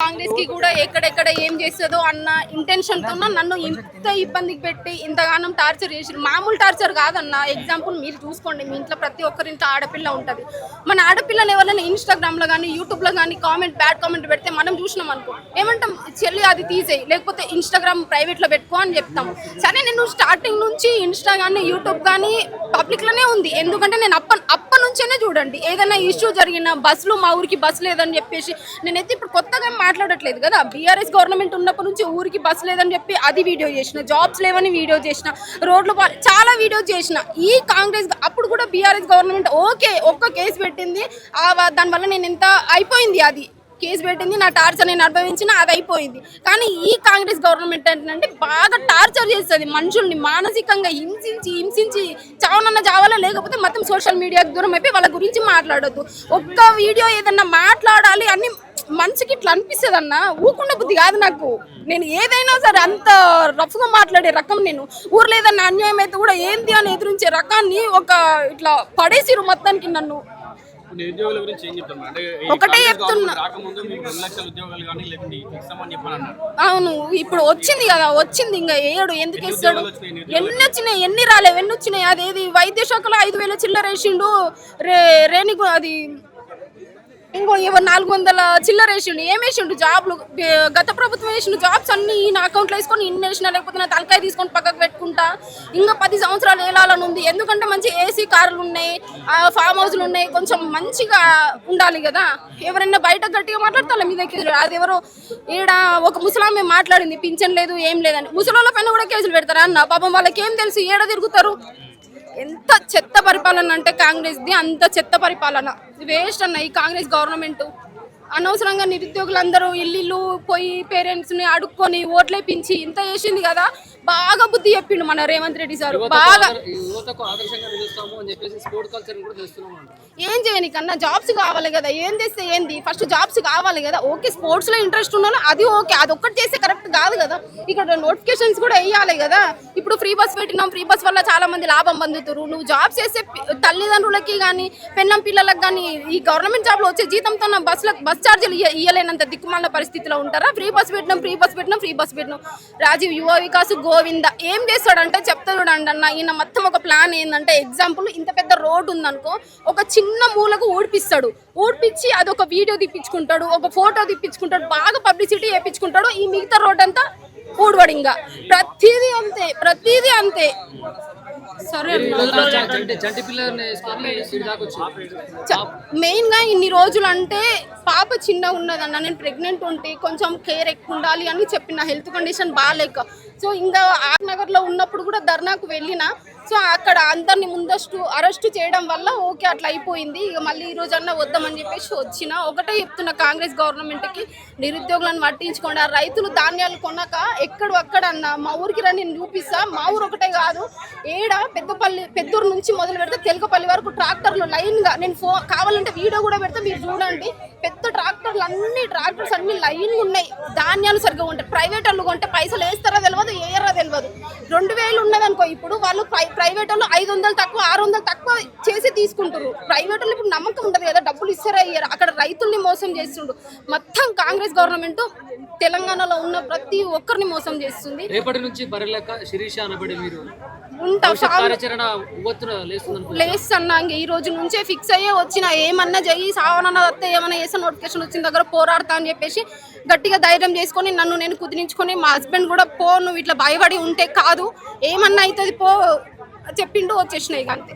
కాంగ్రెస్ కి కూడా ఎక్కడెక్కడ ఏం చేస్తుందో అన్న ఇంటెన్షన్ తో నన్ను ఇంత ఇబ్బందికి పెట్టి ఇంతగానం టార్చర్ చేసి మామూలు టార్చర్ కాదన్న. ఎగ్జాంపుల్ మీరు చూసుకోండి, మీ ఇంట్లో ప్రతి ఒక్కరింట్లో ఆడపిల్ల ఉంటుంది. మన ఆడపిల్లని ఎవరైనా ఇన్స్టాగ్రామ్ లో కానీ యూట్యూబ్ లో కానీ బ్యాడ్ కామెంట్ పెడితే మనం చూసినాం అనుకో ఏమంటాం, చెల్లి అది తీసేయి లేకపోతే ఇన్స్టాగ్రామ్ ప్రైవేట్ లో పెట్టుకో అని చెప్తాం. సరే నేను స్టార్టింగ్ నుంచి ఇన్స్టా కానీ యూట్యూబ్ కానీ పబ్లిక్ లోనే ఉంది. ఎందుకంటే నేను అప్పటి నుంచేనే చూడండి, ఏదైనా ఇష్యూ జరిగిన బస్సులు మా ఊరికి బస్సు లేదని చెప్పేసి నేనైతే ఇప్పుడు కొత్తగా మాట్లాడట్లేదు కదా. బీఆర్ఎస్ గవర్నమెంట్ ఉన్నప్పటి నుంచి ఊరికి బస్సు లేదని చెప్పి అది వీడియో చేసిన, జాబ్స్ లేవని వీడియో చేసిన, రోడ్లు చాలా వీడియో చేసిన. ఈ కాంగ్రెస్ అప్పుడు కూడా బీఆర్ఎస్ గవర్నమెంట్ ఓకే ఒక్క కేసు పెట్టింది, దానివల్ల నేను ఎంత అయిపోయింది, అది కేసు పెట్టింది, నా టార్చర్ నేను అనుభవించిన, అది అయిపోయింది. కానీ ఈ కాంగ్రెస్ గవర్నమెంట్ ఏంటంటే బాగా టార్చర్ చేస్తుంది మనుషుల్ని, మానసికంగా హింసించి చావనన్న చావాలా, లేకపోతే మొత్తం సోషల్ మీడియాకి దూరం అయిపోయి వాళ్ళ గురించి మాట్లాడొద్దు. ఒక్క వీడియో ఏదన్నా మాట్లాడాలి అని మనసుకి ఇట్లా అనిపిస్తుంది అన్న, ఊకుండా బుద్ధి కాదు నాకు. నేను ఏదైనా సరే అంత రఫ్గా మాట్లాడే రకం. నేను ఊర్లో ఏదన్నా అన్యాయం అయితే కూడా ఏంది అని ఎదురించే రకాన్ని ఒక ఇట్లా పడేసిరు మొత్తానికి నన్ను. ఒకటే చెప్తున్నా, అవును ఇప్పుడు వచ్చింది కదా, వచ్చింది ఇంకా ఏడు ఎందుకు ఇస్తాడు, ఎన్ని వచ్చినాయి ఎన్ని రాలేవు, ఎన్ని వచ్చినాయి. అదేది వైద్య శాఖలో 5,000 చిల్లర వేసిండు, రేణిగు అది ఇంకో 400 చిల్లర వేసిండు. ఏం వేసిండు జాబ్లు, గత ప్రభుత్వం వేసిన జాబ్స్ అన్ని నా అకౌంట్లో వేసుకొని ఇన్ని వేసినా, లేకపోతే నా తలకాయ తీసుకొని పక్కకు పెట్టుకుంటా. ఇంకా 10 సంవత్సరాలు వేలాలని ఉంది. ఎందుకంటే మంచి ఏసీ కార్లు ఉన్నాయి, ఫామ్ హౌస్లు ఉన్నాయి, కొంచెం మంచిగా ఉండాలి కదా. ఎవరైనా బయట గట్టిగా మాట్లాడతా మీ దగ్గర, అది ఎవరో ఈడ ఒక ముసలామె మాట్లాడింది, పింఛన్ లేదు ఏం లేదని. ముసలోళ్ళ పైన కూడా కేసులు పెడతారా అన్న? పాపం వాళ్ళకి ఏం తెలుసు, ఏడ తిరుగుతారు. ఎంత చెత్త పరిపాలన అంటే కాంగ్రెస్ది, అంత చెత్త పరిపాలన. వేస్ట్ అన్న ఈ కాంగ్రెస్ గవర్నమెంట్. అనవసరంగా నిరుద్యోగులందరూ ఇల్లు పోయి పేరెంట్స్ని అడుక్కొని ఓట్లేపించి ఇంత చేసింది కదా. బాగా బుద్ధి చెప్పిండు మన రేవంత్ రెడ్డి సార్. బాగా ఏం చేయని కన్నా జాబ్స్ కావాలి కదా, ఏం చేస్తే ఏంది, ఫస్ట్ జాబ్స్ కావాలి కదా. ఓకే స్పోర్ట్స్ లో ఇంట్రెస్ట్ ఉన్నాను, అది ఓకే, అది ఒక్కటి చేస్తే కరెక్ట్ కాదు కదా. ఇక్కడ నోటిఫికేషన్స్ కూడా వేయాలి కదా. ఇప్పుడు ఫ్రీ బస్ పెట్టినాం, ఫ్రీ బస్ వల్ల చాలా మంది లాభం పొందుతారు. నువ్వు జాబ్స్ చేస్తే తల్లిదండ్రులకి కానీ పెన్నం పిల్లలకు కానీ ఈ గవర్నమెంట్ జాబ్లో వచ్చే జీతంతో బస్ ఛార్జీలు ఇయ్యలేనంత దిక్కుమాలిన పరిస్థితిలో ఉంటారా? ఫ్రీ బస్ పెట్టినాం. రాజీవ్ యువ వికాస్ గోవింద ఏం చేస్తాడంటే చెప్తా చూడండి అన్న, ఈయన మొత్తం ఒక ప్లాన్ ఏంటంటే, ఎగ్జాంపుల్ ఇంత పెద్ద రోడ్డు ఉందనుకో, ఒక చిన్న మూలకు ఊడిపించి అదొక వీడియో తీపించుకుంటాడు, ఒక ఫోటో తీపించుకుంటాడు, బాగా పబ్లిసిటీ చేయించుకుంటాడు. ఈ మిగతా రోడ్ అంతా ఊడవడు. ఇంకా ప్రతిదీ అంతే. సరే మెయిన్ గా ఇన్ని రోజులు అంటే పాప చిన్న ఉన్నదన్న, నేను ప్రెగ్నెంట్ ఉంటే కొంచెం కేర్ ఎక్కువ ఉండాలి అని చెప్పిన, హెల్త్ కండిషన్ బాగాలేక. సో ఇంకా ఆర్నగర్ లో ఉన్నప్పుడు కూడా ధర్నాకు వెళ్ళిన. సో అక్కడ అందరిని ముందస్తు అరెస్ట్ చేయడం వల్ల ఓకే అట్లా అయిపోయింది. ఇక మళ్ళీ ఈ రోజు అన్నా వద్దామని చెప్పేసి వచ్చిన. ఒకటే చెప్తున్నా కాంగ్రెస్ గవర్నమెంట్కి, నిరుద్యోగులను పట్టించుకోండి. ఆ రైతులు ధాన్యాలు కొన్నాక అక్కడన్నా మా ఊరికి రండి నేను చూపిస్తా. మా ఊరు ఒకటే కాదు, ఏడ పెద్దూరు నుంచి మొదలు పెడితే తెలకపల్లి వరకు ట్రాక్టర్లు లైన్గా, నేను కావాలంటే వీడియో కూడా పెడితే మీరు చూడండి. పెద్ద ట్రాక్టర్స్ అన్ని లైన్ ఉన్నాయి. ధాన్యాలు సరిగ్గా ఉంటాయి. ప్రైవేట్ వాళ్ళు కొంటే పైసలు వేస్తారా తెలియదు, వేయరా తెలియదు. 2,000 ఉన్నదనుకో, ఇప్పుడు వాళ్ళు ప్రైవేట్ వాళ్ళు 500 తక్కువ 600 తక్కువ చేసి తీసుకుంటారు. ప్రైవేట్ వాళ్ళు ఇప్పుడు నమ్మకం ఉండదు కదా, డబ్బులు ఇస్తారా ఇయ్యారా. అక్కడ రైతుల్ని మోసం చేస్తుండ్రు. మొత్తం కాంగ్రెస్ గవర్నమెంట్ తెలంగాణలో ఉన్న ప్రతి ఒక్కరిని మోసం చేస్తుంది. రేపటి నుంచి బరిలెక్క శిరీష అనబడి మీరు లేస్తున్నా. ఈ రోజు నుంచే ఫిక్స్ అయ్యే వచ్చిన, ఏమన్నా చెయ్యి సావనన్నా వస్తే ఏమన్నా చేస్తే నోటిఫికేషన్ వచ్చిన దగ్గర పోరాడతా అని చెప్పేసి గట్టిగా ధైర్యం చేసుకొని నన్ను నేను కుదిరించుకొని, మా హస్బెండ్ కూడా పో నువ్వు ఇట్లా భయపడి ఉంటే కాదు, ఏమన్నా అవుతుంది పో చెప్పిండు, వచ్చేసినాయి అంతే.